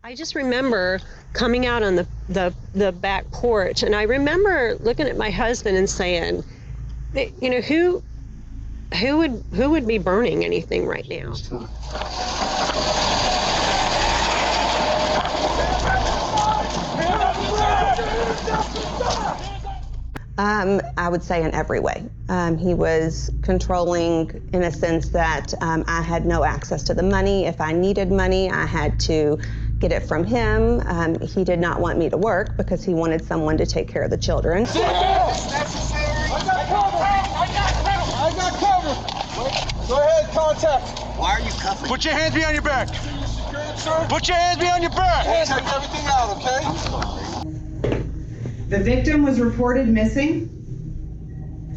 I just remember coming out on the back porch, and I remember looking at my husband and saying, you know, who would be burning anything right now? I would say in every way. He was controlling in a sense that I had no access to the money. If I needed money, I had to get it from him. He did not want me to work because he wanted someone to take care of the children. I got cover. Go ahead, contact. Why are you cuffing? Put your hands behind your back. Put your hands behind your back. Take everything out, okay? I'm sorry. The victim was reported missing,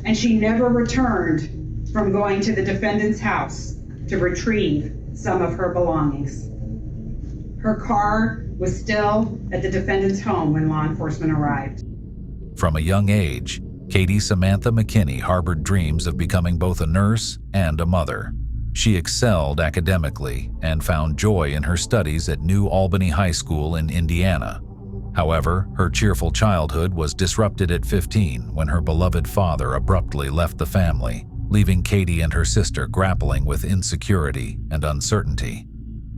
and she never returned from going to the defendant's house to retrieve some of her belongings. Her car was still at the defendant's home when law enforcement arrived. From a young age, Katie Samantha McKinney harbored dreams of becoming both a nurse and a mother. She excelled academically and found joy in her studies at New Albany High School in Indiana. However, her cheerful childhood was disrupted at 15 when her beloved father abruptly left the family, leaving Katie and her sister grappling with insecurity and uncertainty.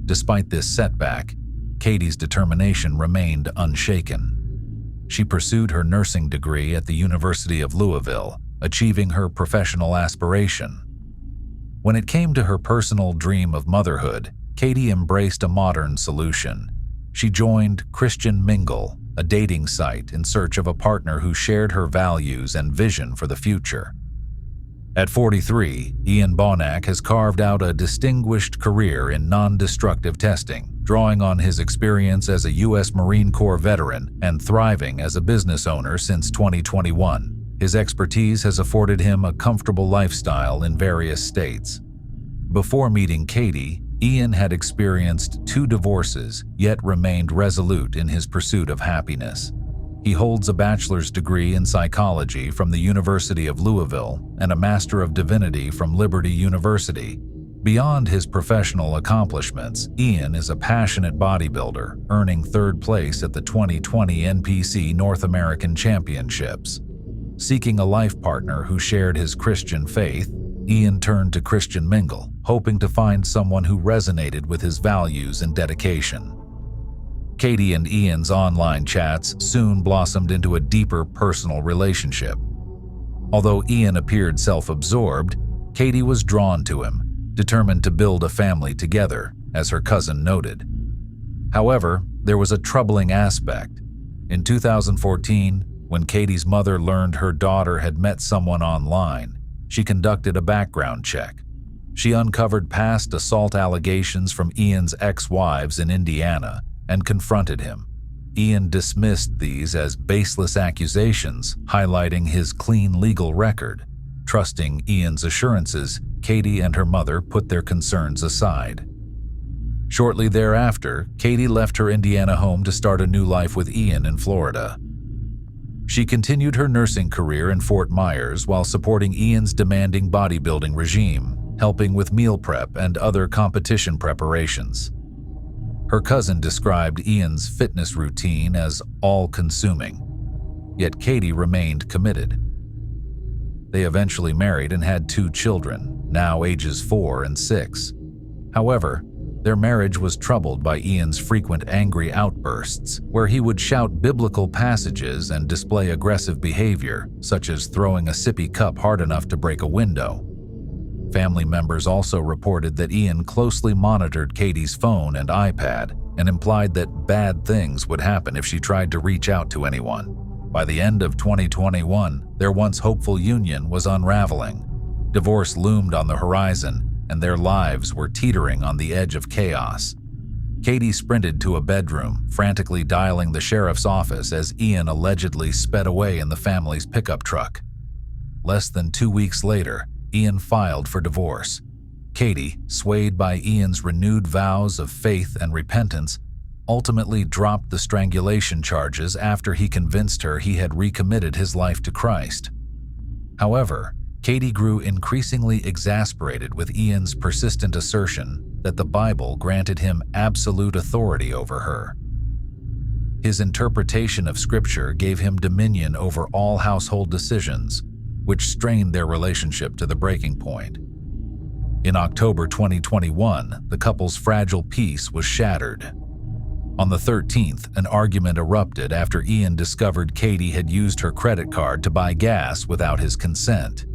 Despite this setback, Katie's determination remained unshaken. She pursued her nursing degree at the University of Louisville, achieving her professional aspiration. When it came to her personal dream of motherhood, Katie embraced a modern solution. She joined Christian Mingle, a dating site in search of a partner who shared her values and vision for the future. At 43, Ian Bonack has carved out a distinguished career in non-destructive testing, drawing on his experience as a U.S. Marine Corps veteran and thriving as a business owner since 2021. His expertise has afforded him a comfortable lifestyle in various states. Before meeting Katie, Ian had experienced 2 divorces, yet remained resolute in his pursuit of happiness. He holds a bachelor's degree in psychology from the University of Louisville and a Master of Divinity from Liberty University. Beyond his professional accomplishments, Ian is a passionate bodybuilder, earning 3rd place at the 2020 NPC North American Championships. Seeking a life partner who shared his Christian faith, Ian turned to Christian Mingle, hoping to find someone who resonated with his values and dedication. Katie and Ian's online chats soon blossomed into a deeper personal relationship. Although Ian appeared self-absorbed, Katie was drawn to him, determined to build a family together, as her cousin noted. However, there was a troubling aspect. In 2014, when Katie's mother learned her daughter had met someone online, she conducted a background check. She uncovered past assault allegations from Ian's ex-wives in Indiana and confronted him. Ian dismissed these as baseless accusations, highlighting his clean legal record. Trusting Ian's assurances, Katie and her mother put their concerns aside. Shortly thereafter, Katie left her Indiana home to start a new life with Ian in Florida. She continued her nursing career in Fort Myers while supporting Ian's demanding bodybuilding regime, helping with meal prep and other competition preparations. Her cousin described Ian's fitness routine as all-consuming, yet Katie remained committed. They eventually married and had 2 children, now ages 4 and 6. However, their marriage was troubled by Ian's frequent angry outbursts, where he would shout biblical passages and display aggressive behavior, such as throwing a sippy cup hard enough to break a window. Family members also reported that Ian closely monitored Katie's phone and iPad and implied that bad things would happen if she tried to reach out to anyone. By the end of 2021, their once hopeful union was unraveling. Divorce loomed on the horizon, and their lives were teetering on the edge of chaos. Katie sprinted to a bedroom, frantically dialing the sheriff's office as Ian allegedly sped away in the family's pickup truck. Less than 2 weeks later, Ian filed for divorce. Katie, swayed by Ian's renewed vows of faith and repentance, ultimately dropped the strangulation charges after he convinced her he had recommitted his life to Christ. However, Katie grew increasingly exasperated with Ian's persistent assertion that the Bible granted him absolute authority over her. His interpretation of Scripture gave him dominion over all household decisions, which strained their relationship to the breaking point. In October 2021, the couple's fragile peace was shattered. On the 13th, an argument erupted after Ian discovered Katie had used her credit card to buy gas without his consent.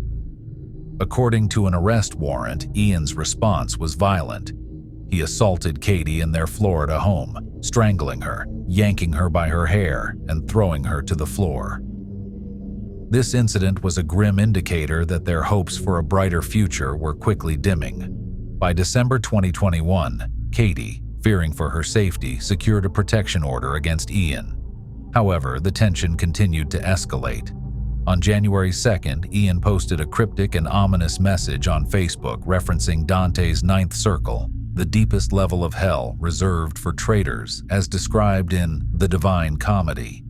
According to an arrest warrant, Ian's response was violent. He assaulted Katie in their Florida home, strangling her, yanking her by her hair, and throwing her to the floor. This incident was a grim indicator that their hopes for a brighter future were quickly dimming. By December 2021, Katie, fearing for her safety, secured a protection order against Ian. However, the tension continued to escalate. On January 2nd, Ian posted a cryptic and ominous message on Facebook referencing Dante's ninth circle, the deepest level of hell reserved for traitors, as described in The Divine Comedy.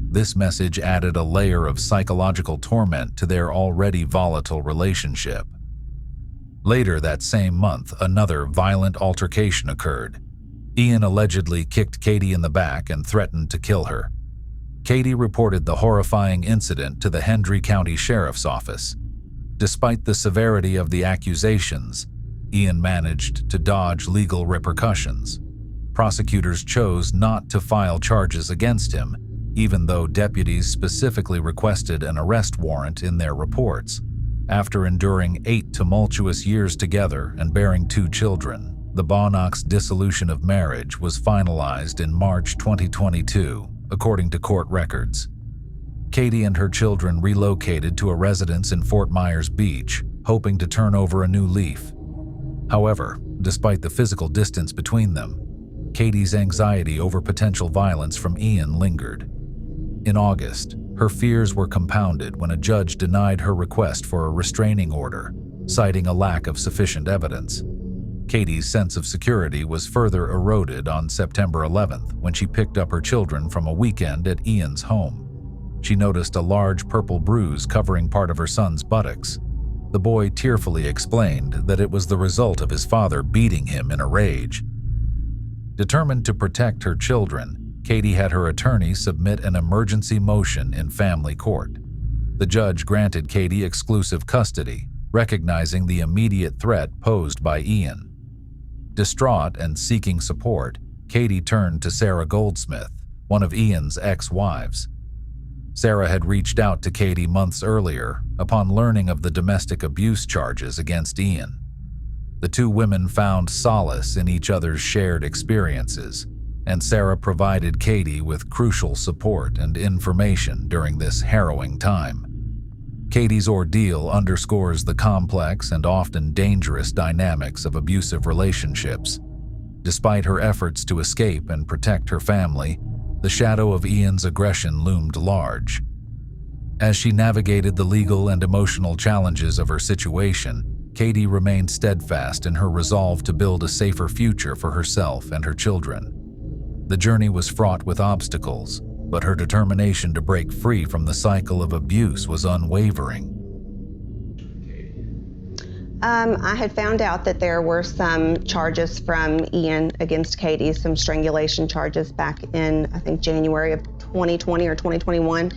This message added a layer of psychological torment to their already volatile relationship. Later that same month, another violent altercation occurred. Ian allegedly kicked Katie in the back and threatened to kill her. Katie reported the horrifying incident to the Hendry County Sheriff's Office. Despite the severity of the accusations, Ian managed to dodge legal repercussions. Prosecutors chose not to file charges against him, even though deputies specifically requested an arrest warrant in their reports. After enduring 8 tumultuous years together and bearing 2 children, the Bonocks' dissolution of marriage was finalized in March 2022, according to court records. Katie and her children relocated to a residence in Fort Myers Beach, hoping to turn over a new leaf. However, despite the physical distance between them, Katie's anxiety over potential violence from Ian lingered. In August, her fears were compounded when a judge denied her request for a restraining order, citing a lack of sufficient evidence. Katie's sense of security was further eroded on September 11th when she picked up her children from a weekend at Ian's home. She noticed a large purple bruise covering part of her son's buttocks. The boy tearfully explained that it was the result of his father beating him in a rage. Determined to protect her children, Katie had her attorney submit an emergency motion in family court. The judge granted Katie exclusive custody, recognizing the immediate threat posed by Ian. Distraught and seeking support, Katie turned to Sarah Goldsmith, one of Ian's ex-wives. Sarah had reached out to Katie months earlier upon learning of the domestic abuse charges against Ian. The two women found solace in each other's shared experiences, and Sarah provided Katie with crucial support and information during this harrowing time. Katie's ordeal underscores the complex and often dangerous dynamics of abusive relationships. Despite her efforts to escape and protect her family, the shadow of Ian's aggression loomed large. As she navigated the legal and emotional challenges of her situation, Katie remained steadfast in her resolve to build a safer future for herself and her children. The journey was fraught with obstacles, but her determination to break free from the cycle of abuse was unwavering. I had found out that there were some charges from Ian against Katie, some strangulation charges back in, I think, January of 2020 or 2021.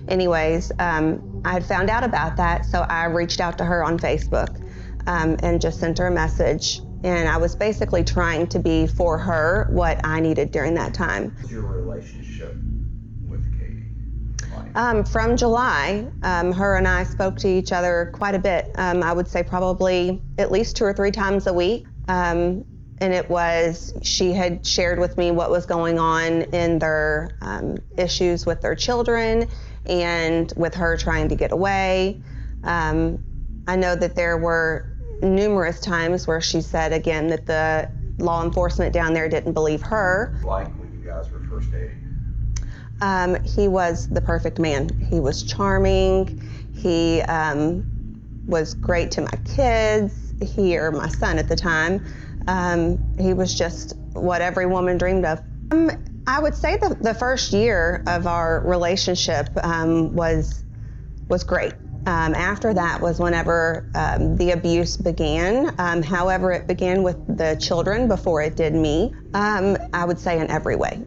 Anyways, I had found out about that, so I reached out to her on Facebook and just sent her a message. And I was basically trying to be for her what I needed during that time. What's your relationship with Katie like? From July, her and I spoke to each other quite a bit. I would say probably at least 2 or 3 times a week. And it was, she had shared with me what was going on in their issues with their children and with her trying to get away. I know that there were numerous times where she said again that the law enforcement down there didn't believe her. Like when you guys were first dating? He was the perfect man. He was charming. He was great to my kids, or my son at the time. He was just what every woman dreamed of. I would say the first year of our relationship was great. After that was whenever the abuse began. However, it began with the children before it did me. I would say in every way.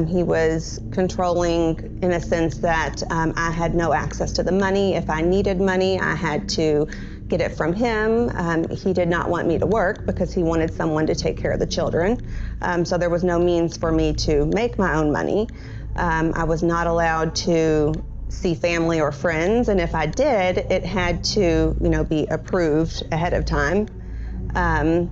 He was controlling in a sense that I had no access to the money. If I needed money, I had to get it from him. He did not want me to work because he wanted someone to take care of the children. So there was no means for me to make my own money. I was not allowed to see family or friends, and if I did, it had to, be approved ahead of time. And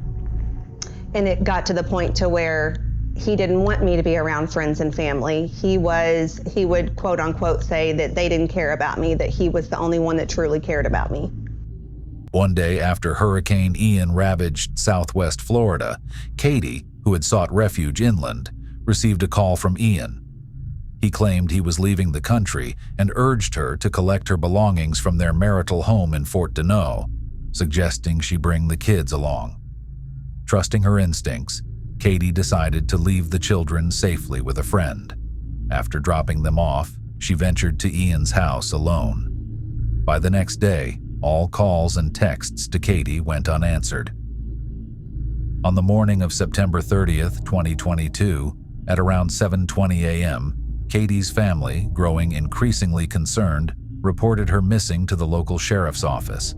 it got to the point to where he didn't want me to be around friends and family. He would quote unquote say that they didn't care about me, that he was the only one that truly cared about me. One day after Hurricane Ian ravaged southwest Florida, Katie, who had sought refuge inland, received a call from Ian. He claimed he was leaving the country and urged her to collect her belongings from their marital home in Fort Deneau, suggesting she bring the kids along. Trusting her instincts, Katie decided to leave the children safely with a friend. After dropping them off, she ventured to Ian's house alone. By the next day, all calls and texts to Katie went unanswered. On the morning of September 30th, 2022, at around 7:20 a.m., Katie's family, growing increasingly concerned, reported her missing to the local sheriff's office.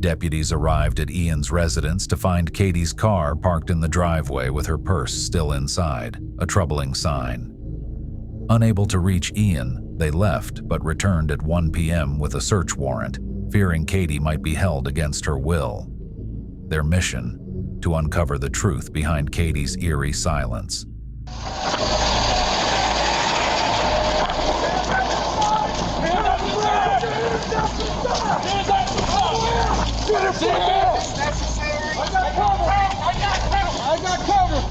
Deputies arrived at Ian's residence to find Katie's car parked in the driveway with her purse still inside, a troubling sign. Unable to reach Ian, they left but returned at 1 p.m. with a search warrant, fearing Katie might be held against her will. Their mission: to uncover the truth behind Katie's eerie silence. I got cover.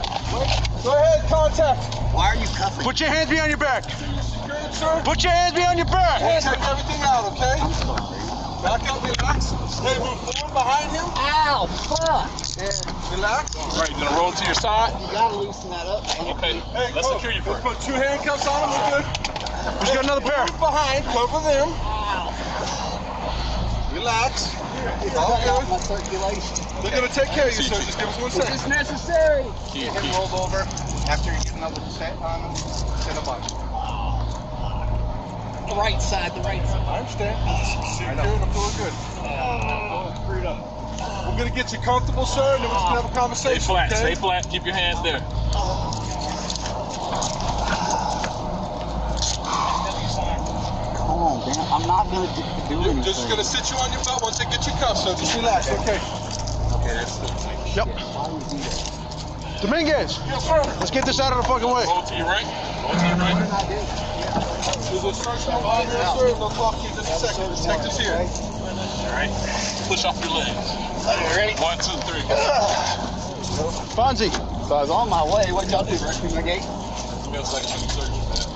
Go ahead, contact. Why are you cuffing? Put your hands behind your back. Security, sir. Put your hands behind your back. Check everything out, okay? I'm sorry. Back up, relax. Hey, move forward behind him. Ow, fuck. Yeah, relax. All right, you gonna roll to your side? You gotta loosen that up. Okay, Hey, let's go. secure you first. Put 2 handcuffs on him, we're good. He's got another pair. Move behind, cover them. Relax. It's all good. My circulation. They're gonna take care of you, sir. Just give us 1 second. It's necessary. Keep. rolled over. After you get another set on him, set him up. The right side, the right side. I understand. I know. I'm feeling good. Screwed up. We're gonna get you comfortable, sir, and then we're just gonna have a conversation. Stay flat, okay? stay flat. Keep your hands there. Come on, man. I'm not gonna do anything. Just gonna sit you on your butt once they get you cuffed, so just relax, okay? Okay, that's good. Yep. Why would you do that? Dominguez! Yes, sir. Let's get this out of the fucking way. Roll to your right. Roll to your right. There's a search warrant behind there, sir. They'll talk to you in just a second. Detective's here. All right. Push off your legs. Ready? 1, 2, 3. Fonzie. So I was on my way. What y'all do? Rush me my gate? Give me a second. Let me search you, man.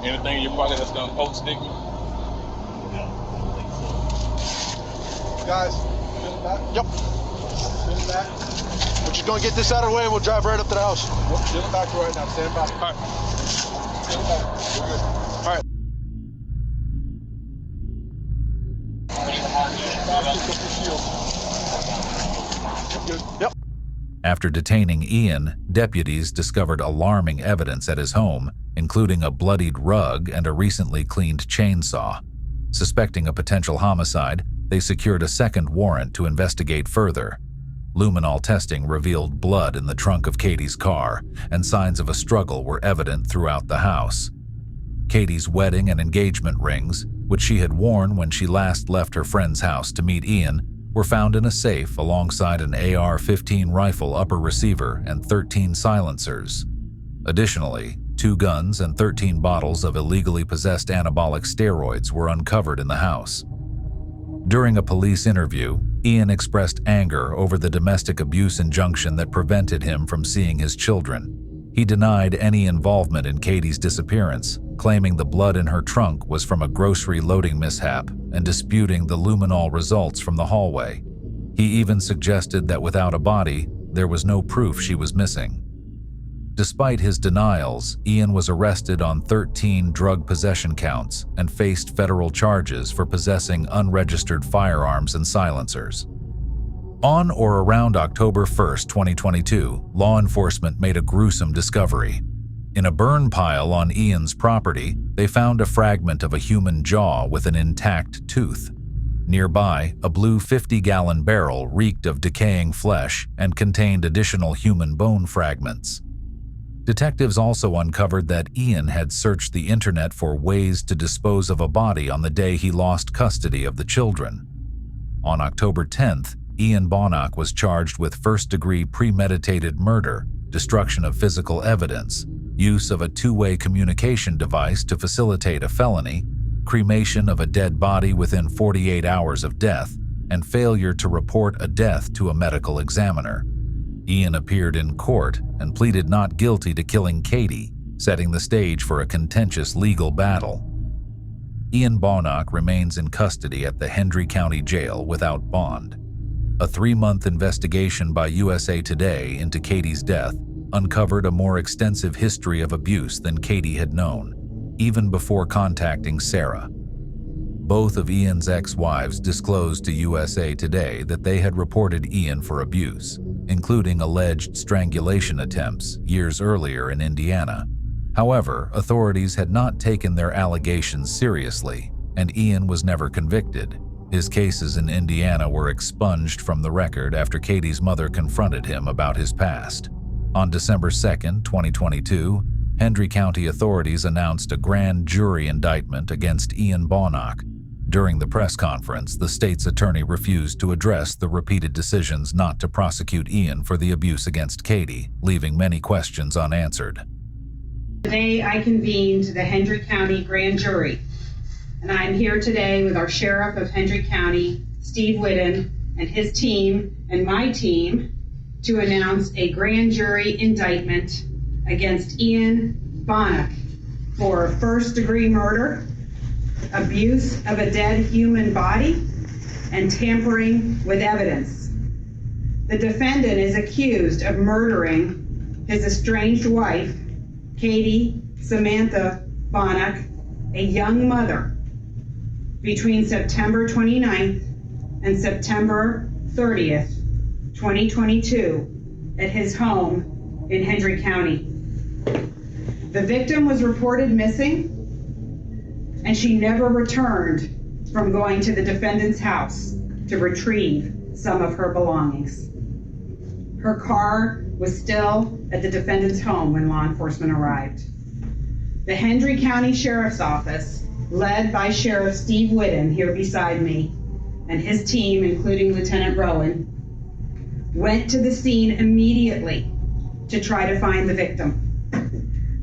Anything in your pocket that's gonna poke stick me? Guys, spin back. Yep. Spin back. We're just gonna get this out of the way and we'll drive right up to the house. Yep, spin back right now. Stand back. All right. Stand back. We're good. All right. Yep. After detaining Ian, deputies discovered alarming evidence at his home, including a bloodied rug and a recently cleaned chainsaw. Suspecting a potential homicide, they secured a second warrant to investigate further. Luminol testing revealed blood in the trunk of Katie's car, and signs of a struggle were evident throughout the house. Katie's wedding and engagement rings, which she had worn when she last left her friend's house to meet Ian, were found in a safe alongside an AR-15 rifle upper receiver and 13 silencers. Additionally, 2 guns and 13 bottles of illegally possessed anabolic steroids were uncovered in the house. During a police interview, Ian expressed anger over the domestic abuse injunction that prevented him from seeing his children. He denied any involvement in Katie's disappearance, claiming the blood in her trunk was from a grocery loading mishap and disputing the luminol results from the hallway. He even suggested that without a body, there was no proof she was missing. Despite his denials, Ian was arrested on 13 drug possession counts and faced federal charges for possessing unregistered firearms and silencers. On or around October 1, 2022, law enforcement made a gruesome discovery. In a burn pile on Ian's property, they found a fragment of a human jaw with an intact tooth. Nearby, a blue 50-gallon barrel reeked of decaying flesh and contained additional human bone fragments. Detectives also uncovered that Ian had searched the internet for ways to dispose of a body on the day he lost custody of the children. On October 10th, Ian Bonnock was charged with first-degree premeditated murder, destruction of physical evidence, use of a two-way communication device to facilitate a felony, cremation of a dead body within 48 hours of death, and failure to report a death to a medical examiner. Ian appeared in court and pleaded not guilty to killing Katie, setting the stage for a contentious legal battle. Ian Bonnock remains in custody at the Hendry County Jail without bond. A 3-month investigation by USA Today into Katie's death uncovered a more extensive history of abuse than Katie had known, even before contacting Sarah. Both of Ian's ex-wives disclosed to USA Today that they had reported Ian for abuse, including alleged strangulation attempts years earlier in Indiana. However, authorities had not taken their allegations seriously, and Ian was never convicted. His cases in Indiana were expunged from the record after Katie's mother confronted him about his past. On December 2, 2022, Hendry County authorities announced a grand jury indictment against Ian Bonnock. During the press conference, the state's attorney refused to address the repeated decisions not to prosecute Ian for the abuse against Katie, leaving many questions unanswered. Today, I convened the Hendry County Grand Jury, and I'm here today with our Sheriff of Hendry County, Steve Whitten, and his team and my team to announce a grand jury indictment against Ian Bonnock for first-degree murder, abuse of a dead human body, and tampering with evidence. The defendant is accused of murdering his estranged wife, Katie Samantha Bonnock, a young mother, between September 29th and September 30th, 2022, at his home in Hendry County. The victim was reported missing, and she never returned from going to the defendant's house to retrieve some of her belongings. Her car was still at the defendant's home when law enforcement arrived. The Hendry County Sheriff's Office, led by Sheriff Steve Whitten here beside me, and his team, including Lieutenant Rowan, went to the scene immediately to try to find the victim.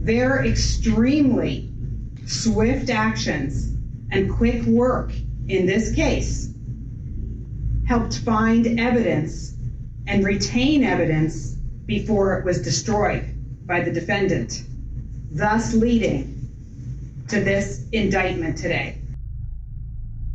Their extremely swift actions and quick work in this case helped find evidence and retain evidence before it was destroyed by the defendant, thus leading to this indictment today.